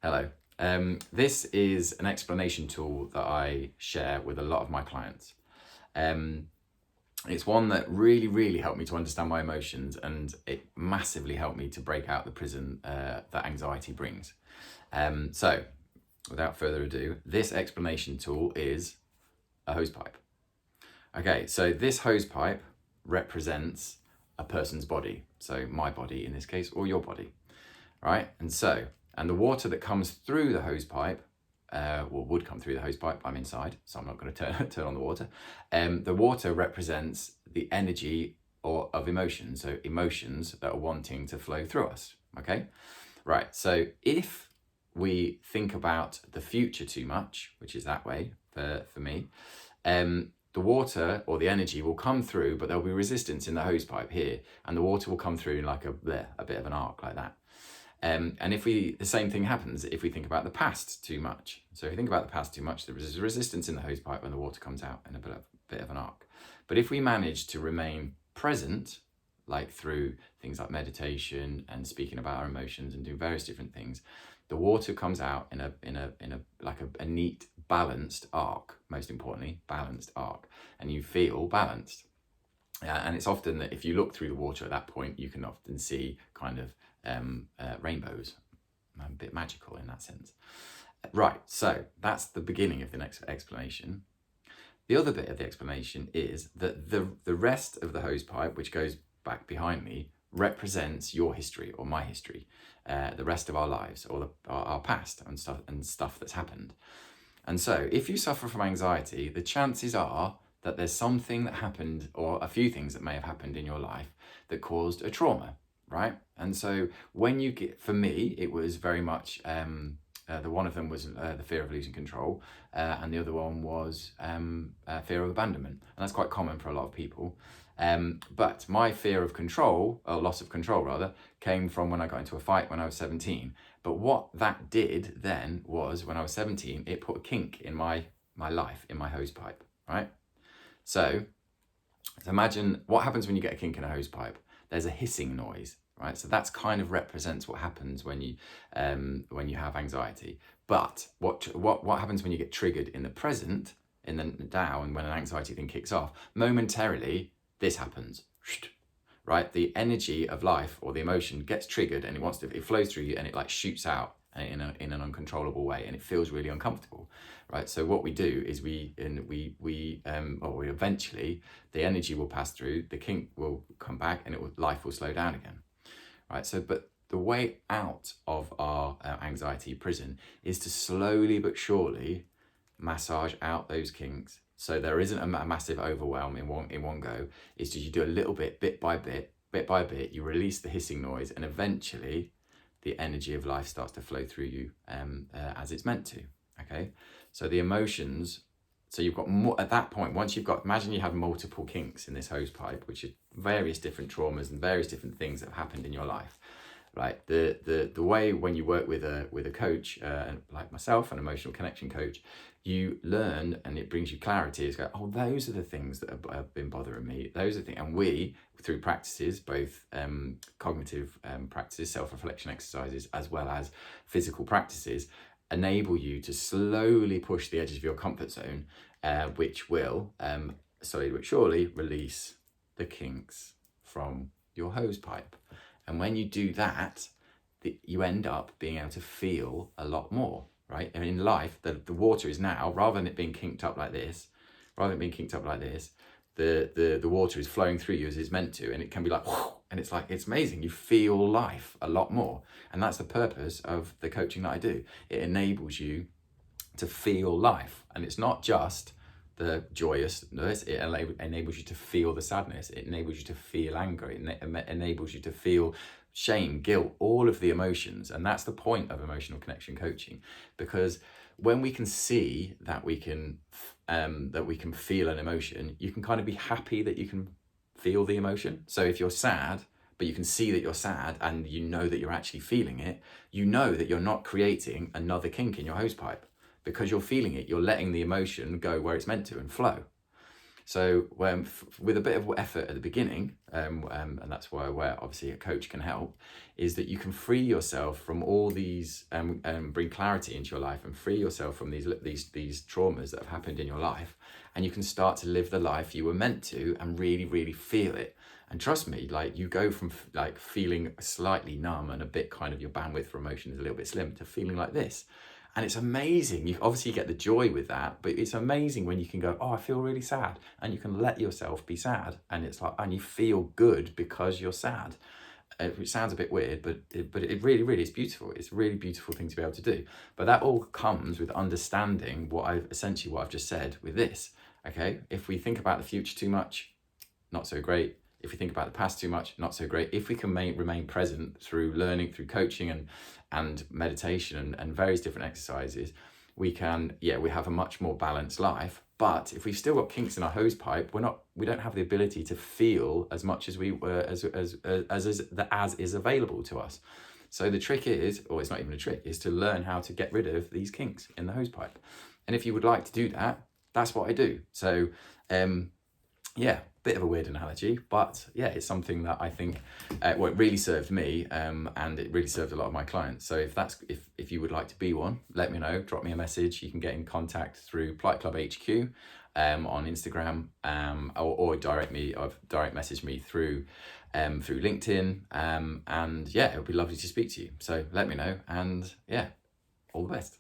Hello. This is an explanation tool that I share with a lot of my clients. Um, it's one that really helped me to understand my emotions, and it massively helped me to break out the prison that anxiety brings. So, without further ado, this explanation tool is a hose pipe. Okay, so this hose pipe represents a person's body. So, my body in this case, or your body, right? And the water that comes through the hose pipe, would come through the hose pipe. I'm inside, so I'm not going to turn on the water. The water represents the energy of emotions, so emotions that are wanting to flow through us. Okay, right. So if we think about the future too much, which is that way for me, the water or the energy will come through, but there'll be resistance in the hose pipe here, and the water will come through in like a bit of an arc like that. And the same thing happens if we think about the past too much. So if we think about the past too much, there is resistance in the hose pipe when the water comes out in a bit of an arc. But if we manage to remain present, like through things like meditation and speaking about our emotions and doing various different things, the water comes out in a neat, balanced arc. Most importantly, balanced arc, and you feel balanced. And it's often that if you look through the water at that point, you can often see kind of rainbows, a bit magical in that sense. Right, so that's the beginning of the next explanation. The other bit of the explanation is that the rest of the hose pipe, which goes back behind me, represents your history or my history, the rest of our lives or our past and stuff that's happened. And so if you suffer from anxiety, the chances are that there's something that happened or a few things that may have happened in your life that caused a trauma, right? And so when you get, for me, it was very much, the one of them was the fear of losing control, and the other one was fear of abandonment. And that's quite common for a lot of people. But my fear of control, or loss of control rather, came from when I got into a fight when I was 17. But what that did then was, when I was 17, it put a kink in my life, in my hose pipe, right? So imagine what happens when you get a kink in a hose pipe. There's a hissing noise, right? So that's kind of represents what happens when you have anxiety. But what happens when you get triggered in the present, in the now, and when an anxiety thing kicks off? Momentarily, this happens, right? The energy of life or the emotion gets triggered, and it flows through you, and it like shoots out in an uncontrollable way, and it feels really uncomfortable, right? So what we do is we eventually, the energy will pass through, the kink will come back, and life will slow down again, right? So, but the way out of our anxiety prison is to slowly but surely massage out those kinks. So there isn't a massive overwhelm in one go. It's just you do a little bit by bit. You release the hissing noise, and eventually the energy of life starts to flow through you as it's meant to. Okay, so the emotions. So you've got more at that point. Once you've got, imagine you have multiple kinks in this hose pipe, which are various different traumas and various different things that have happened in your life. Right, the way when you work with a coach, like myself, an emotional connection coach, you learn and it brings you clarity. It's like, oh, those are the things that have been bothering me. Those are the things, and we, through practices, both cognitive practices, self-reflection exercises, as well as physical practices, enable you to slowly push the edges of your comfort zone, which will slowly but surely release the kinks from your hose pipe. And when you do that, you end up being able to feel a lot more, right? And in life, the water is now, rather than it being kinked up like this, the water is flowing through you as it's meant to, and it can be like, and it's like, it's amazing. You feel life a lot more. And that's the purpose of the coaching that I do. It enables you to feel life. And it's not just the joyousness, it enables you to feel the sadness, it enables you to feel anger, it enables you to feel shame, guilt, all of the emotions. And that's the point of emotional connection coaching, because when we can see that we can feel an emotion, you can kind of be happy that you can feel the emotion. So if you're sad, but you can see that you're sad and you know that you're actually feeling it, you know that you're not creating another kink in your hose pipe. Because you're feeling it, you're letting the emotion go where it's meant to and flow. So with a bit of effort at the beginning, and that's where obviously a coach can help, is that you can free yourself from all these, bring clarity into your life and free yourself from these traumas that have happened in your life, and you can start to live the life you were meant to and really, really feel it. And trust me, like, you go from like feeling slightly numb and a bit kind of your bandwidth for emotion is a little bit slim to feeling like this. And it's amazing. You obviously get the joy with that, but it's amazing when you can go, oh, I feel really sad, and you can let yourself be sad, and it's like, and you feel good because you're sad. Which sounds a bit weird, but it really, really is beautiful. It's a really beautiful thing to be able to do. But that all comes with understanding what I've just said with this. Okay, if we think about the future too much, not so great. If we think about the past too much, not so great. If we can remain present through learning, through coaching and meditation and various different exercises, we have a much more balanced life. But if we've still got kinks in our hose pipe, we don't have the ability to feel as much as we were as is available to us. So the trick is, or it's not even a trick, is to learn how to get rid of these kinks in the hose pipe. And if you would like to do that, that's what I do. So bit of a weird analogy, but yeah, it's something that I think it really served me, and it really served a lot of my clients. So if you would like to be one, let me know. Drop me a message. You can get in contact through Polite Club HQ on Instagram, or direct message me through LinkedIn, and yeah, it would be lovely to speak to you. So let me know, and yeah, all the best.